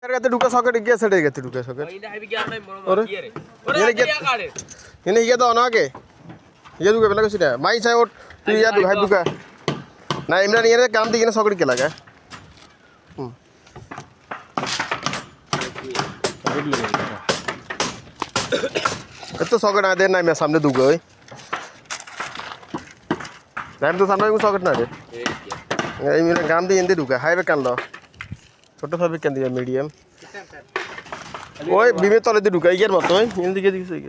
करते ढुका सॉकेट गया सेट गया ढुका सॉकेट और ये ये तो ना के ये ढुका पहले कुछ नहीं माई चाहे वो तू यार ढुका ढुका ना इमरान ये काम दिखे ना सॉकेट के लगा तो सॉकेट आ दे ना मैं सामने ढुका है ना तो सामने को सॉकेट ना दे इमरान काम दिखे इंदे ढुका हाईवे कान लो छोटा फैब्रिक कान दिया मीडियम ওই বিমে তলে দিয়ে ঢুকাই গিয়ার মতো এদিকে দিকে সই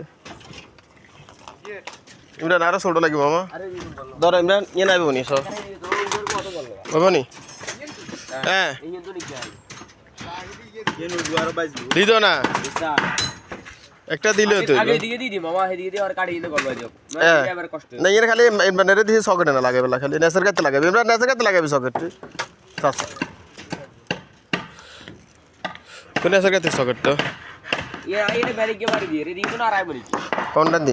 ইমরান আরো ছোট লাগবে মামা ধর ইমরান ইয়ে নাইব নি সব বাবানি হ্যাঁ দিদ না একটা দিলে তো এদিকে দিদি মামা এদিকে দিয়ে আর কাটি দিতে করবা দিও এবার কষ্ট না এর খালি ইমরানের দিয়ে সকেট না লাগাবে খালি নেসার কাছে লাগাবে ইমরান নেসার কাছে লাগাবে সকেট আচ্ছা কোন নেসার কাছে সকেট তো ये बैरी के मारी दिए रे दी तो ना आराम बोली কোনটা দি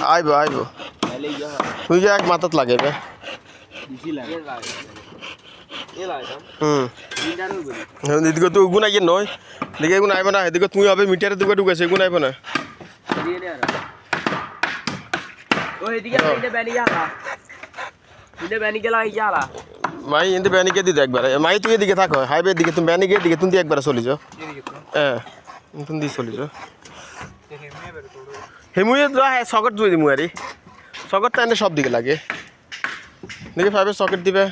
আইবো আইবো पहले ये তুই এক মাথাত লাগাবে दिसी लगा ये लगा तीन चार बोली এদিকে তো গুণ আইয়ে নয় দেখে গুণ আইবো না এদিকে তুই হবে মিটারের দিকে ঢুকেছে গুণ আইবো না দিয়ে নে আর ও এদিকে এটা ব্যানি যালা এটা ব্যানি গেলা ইয়ালা মাই ইন্দে ব্যানি কে দিতে একবার মাই তুই এদিকে থাকো হাইওয়ে দিকে তুমি ব্যানি কে দিকে তুমি একবার চলে যাও হ্যাঁ তুমি দি চলে যাও হেমুয়ে যা হ্যাঁ সকেট জুই দিমু আরে সকেট তো এনে সব দিকে লাগে দেখে ফাইভের সকেট দিবে